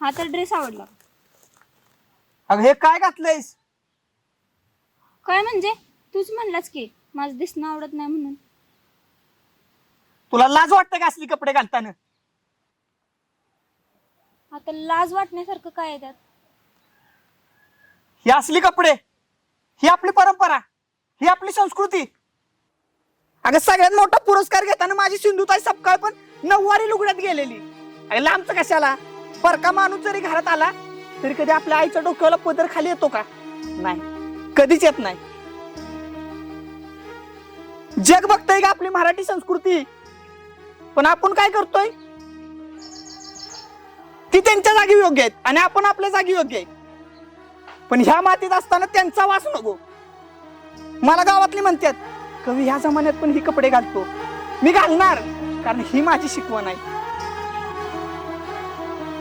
हा तर ड्रेस आवडला. अगं हे काय घातलंयस? काय म्हणजे? तूच म्हणलास की माझं दिसणं आवडत नाही म्हणून. तुला लाज वाटतं का असली कपडे घालताना? आता लाज वाटण्यासारखं काय आहे त्यात? ही असली कपडे, ही आपली परंपरा, ही आपली संस्कृती. अगं सगळ्यात मोठा पुरस्कार घेताना माझी सिंधुताई सपकाळ पण नऊवारी लुगड्यात गेलेली. अगं लांबचं कशाला? परका माणूस जरी घरात आला तरी कधी आपल्या आईच्या डोक्याला पदर खाली येतो का? नाही, कधीच येत नाही. जग बघतंय का आपली मराठी संस्कृती, पण आपण काय करतोय? ती त्यांच्या जागी योग्य आहेत आणि आपण आपल्या जागी योग्य आहे. पण ह्या मातीत असताना त्यांचा वास नको. मला गावातली म्हणतात, कवी ह्या जमान्यात पण ही कपडे घालतो. मी घालणार, कारण ही माझी शिकवण आहे.